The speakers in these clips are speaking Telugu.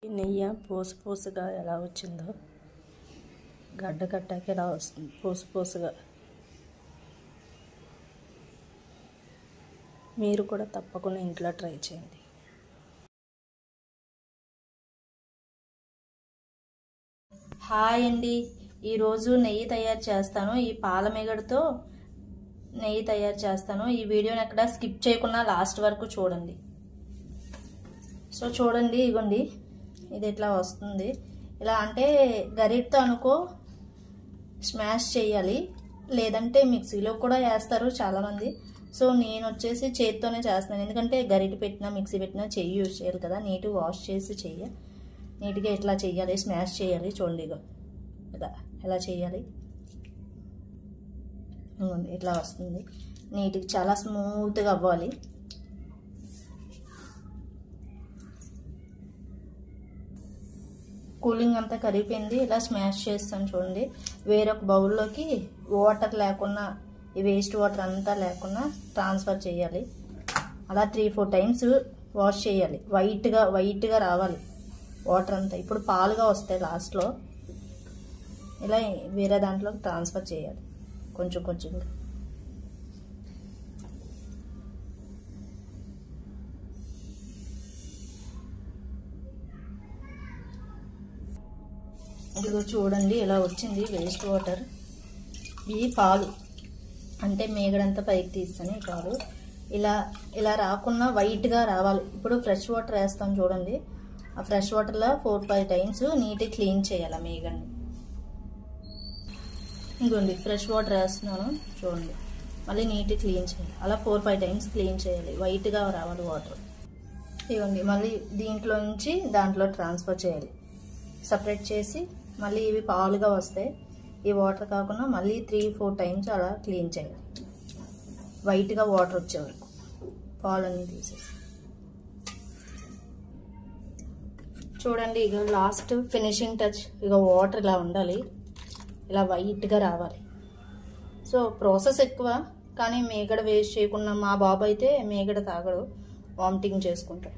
ఈ నెయ్యి పూసగా ఎలా వచ్చిందో గడ్డ కట్టాక ఎలా వస్తుంది పూసగా. మీరు కూడా తప్పకుండా ఇంట్లో ట్రై చేయండి. హాయ్ అండి, ఈరోజు నెయ్యి తయారు చేస్తాను. ఈ పాల మీగడతో నెయ్యి తయారు చేస్తాను. ఈ వీడియోని ఎక్కడ స్కిప్ చేయకుండా లాస్ట్ వరకు చూడండి. సో చూడండి, ఇవ్వండి, ఇది ఇట్లా వస్తుంది. ఇలా అంటే గరిటతో అనుకో స్మాష్ చేయాలి, లేదంటే మిక్సీలో కూడా వేస్తారు చాలామంది. సో నేను వచ్చేసి చేతితోనే చేస్తున్నాను, ఎందుకంటే గరిట పెట్టినా మిక్సీ పెట్టినా చెయ్యి యూజ్ చేయాలి కదా. నీట్గా వాష్ చేసి నీట్గా ఇట్లా చేయాలి, స్మాష్ చేయాలి. చూడండి ఇలా చేయాలి. ఇట్లా వస్తుంది నీట్గా, చాలా స్మూత్గా అవ్వాలి. కూలింగ్ అంతా కరిగిపోయింది. ఇలా స్మాష్ చేస్తాను చూడండి. వేరొక బౌల్లోకి వాటర్ లేకుండా, ఈ వేస్ట్ వాటర్ అంతా లేకుండా ట్రాన్స్ఫర్ చేయాలి. అలా 3-4 టైమ్స్ వాష్ చేయాలి. వైట్గా రావాలి వాటర్ అంతా. ఇప్పుడు పాలుగా వస్తాయి లాస్ట్లో. ఇలా వేరే దాంట్లోకి ట్రాన్స్ఫర్ చేయాలి కొంచెంగా. ఇదిగో చూడండి, ఇలా వచ్చింది వేస్ట్ వాటర్. ఇది పాలు అంటే మేగడంతా పైకి తీస్తాను. ఈ పాలు ఇలా రాకుండా వైట్గా రావాలి. ఇప్పుడు ఫ్రెష్ వాటర్ వేస్తాను చూడండి. ఆ ఫ్రెష్ వాటర్లో 4-5 టైమ్స్ నీట్గా క్లీన్ చేయాలి ఆ మేగడ్ని. ఇంకోండి ఫ్రెష్ వాటర్ వేస్తున్నాను చూడండి, మళ్ళీ నీట్గా క్లీన్ చేయాలి. అలా 4-5 టైమ్స్ క్లీన్ చేయాలి, వైట్గా రావాలి వాటర్. ఇవ్వండి, మళ్ళీ దీంట్లో నుంచి దాంట్లో ట్రాన్స్ఫర్ చేయాలి. సపరేట్ చేసి మళ్ళీ ఇవి పాలుగా వస్తాయి. ఈ వాటర్ కాకుండా మళ్ళీ 3-4 టైమ్స్ అలా క్లీన్ చేయాలి, వైట్గా వాటర్ వచ్చే వరకు. పాలన్నీ తీసేసి చూడండి, ఇక లాస్ట్ ఫినిషింగ్ టచ్. ఇక వాటర్ ఇలా ఉండాలి, ఇలా వైట్గా రావాలి. సో ప్రాసెస్ ఎక్కువ, కానీ మేగడ వేస్ట్ చేయకుండా. మా బాబు అయితే మేగడ తాగడు, వామిటింగ్ చేసుకుంటాడు.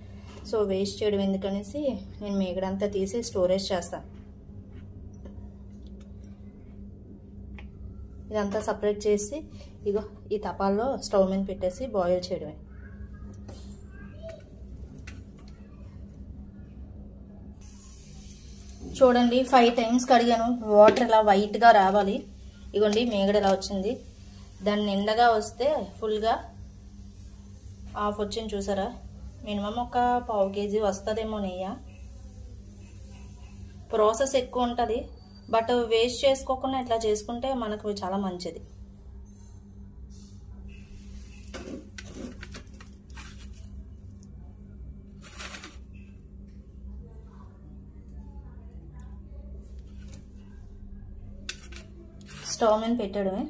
సో వేస్ట్ చేయడం ఎందుకనేసి నేను మేగడంతా తీసి స్టోరేజ్ చేస్తాను. ఇదంతా సపరేట్ చేసి ఇగో ఈ తపాల్లో స్టవ్ మీద పెట్టేసి బాయిల్ చేయడమే. చూడండి, 5 టైమ్స్ కడిగాను. వాటర్ ఇలా వైట్గా రావాలి. ఇగోండి మేగడ ఇలా వచ్చింది. దాన్ని నిండగా వస్తే ఫుల్గా హాఫ్ వచ్చింది చూసారా. మినిమం ఒక 1/2 kg వస్తుందేమో నెయ్యి. ప్రాసెస్ ఎక్కువ ఉంటుంది, బట్ వేస్ట్ చేసుకోకుండా ఇట్లా చేసుకుంటే మనకు చాలా మంచిది. స్టవ్ మీద పెట్టడమే.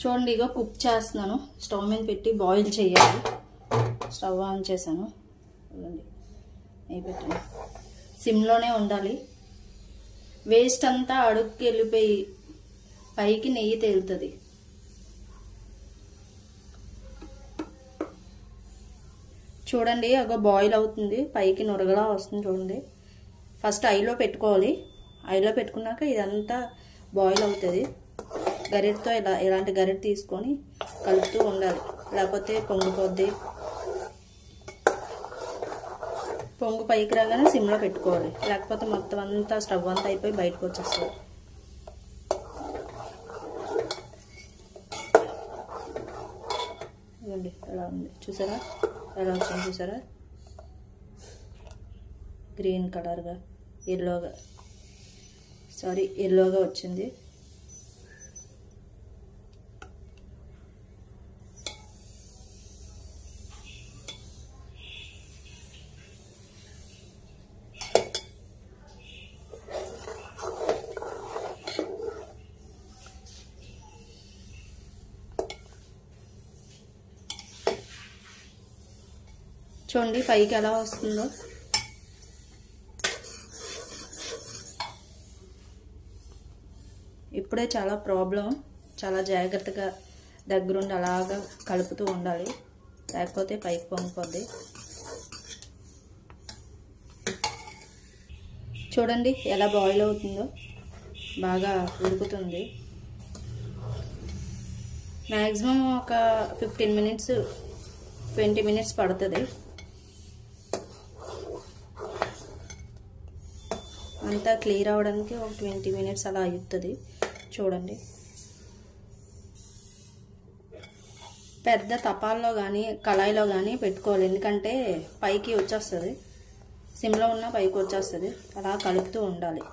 చూడండి, ఇక కుక్ చేస్తున్నాను. స్టవ్ మీద పెట్టి బాయిల్ చేయాలి. స్టవ్ ఆన్ చేశాను. చూడండి, నెయ్యి పెట్టాను. సిమ్లోనే ఉండాలి. వేస్ట్ అంతా అడుగుకి వెళ్ళిపోయి పైకి నెయ్యి తేలుతుంది. చూడండి, అగ బాయిల్ అవుతుంది, పైకి నురగలా వస్తుంది. చూడండి, ఫస్ట్ ఐలో పెట్టుకోవాలి. ఐలో పెట్టుకున్నాక ఇదంతా బాయిల్ అవుతుంది. గరిటతో ఇలాంటి గరిట తీసుకొని కలుపుతూ ఉండాలి, లేకపోతే పొంగిపోద్ది. పొంగు పైకి రాగానే సిమ్లో పెట్టుకోవాలి, లేకపోతే మొత్తం అంతా స్టవ్ అంతా అయిపోయి బయటకు వచ్చేస్తుంది. ఇవ్వండి, ఎలా ఉంది చూసారా, ఎలా వచ్చింది చూసారా. గ్రీన్ కలర్గా ఎల్లోగా వచ్చింది. చూడండి పైకి ఎలా వస్తుందో. ఇప్పుడే చాలా ప్రాబ్లం, చాలా జాగ్రత్తగా దగ్గరుండి అలాగా కలుపుతూ ఉండాలి, లేకపోతే పైకి పొంగిపోద్ది. చూడండి ఎలా బాయిల్ అవుతుందో, బాగా ఉడుకుతుంది. మ్యాక్సిమం ఒక 15 మినిట్స్ 20 మినిట్స్ పడుతుంది. అంతా క్లియర్ అవ్వడానికి ఒక 20 మినిట్స్ అలా అవుతుంది. చూడండి, పెద్ద తపాల్లో కానీ కళాయిలో కానీ పెట్టుకోవాలి, ఎందుకంటే పైకి వచ్చేస్తుంది. సిమ్లో ఉన్న పైకి వచ్చేస్తుంది. అలా కలుపుతూ ఉండాలి.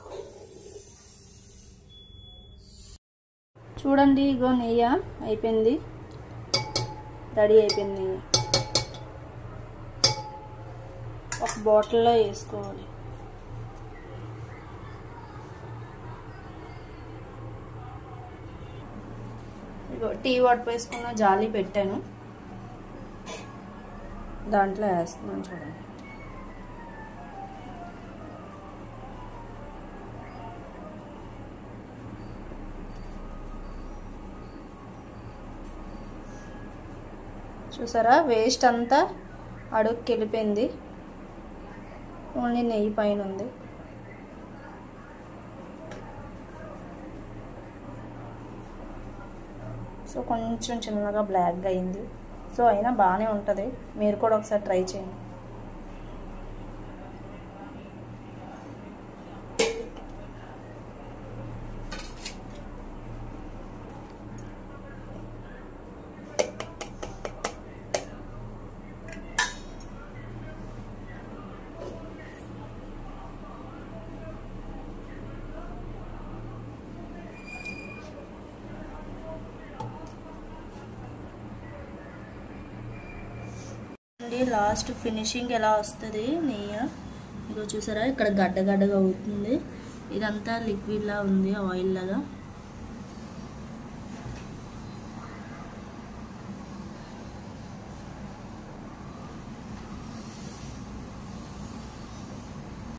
చూడండి, ఇగో నెయ్యి అయిపోయింది, రెడీ అయిపోయింది. నెయ్యి ఒక బాటిల్లో వేసుకోవాలి. ఇగో టీ వాటర్ వేసుకున్న జాలి పెట్టాను, దాంట్లో వేస్తున్నాను. చూడండి, చూసారా, వేస్ట్ అంతా అడుగుకి వెళ్ళిపోయింది, ఓన్లీ నెయ్యి పైన ఉంది. సో కొంచెం చిన్నగా బ్లాక్గా అయింది. సో అయినా బాగానే ఉంటుంది, మీరు కూడా ఒకసారి ట్రై చేయండి. లాస్ట్ ఫినిషింగ్ ఎలా వస్తుంది నెయ్యి, ఇదో చూసారా, ఇక్కడ గడ్డగడ్డగా అవుతుంది. ఇదంతా లిక్విడ్ లా ఉంది, ఆయిల్ లాగా.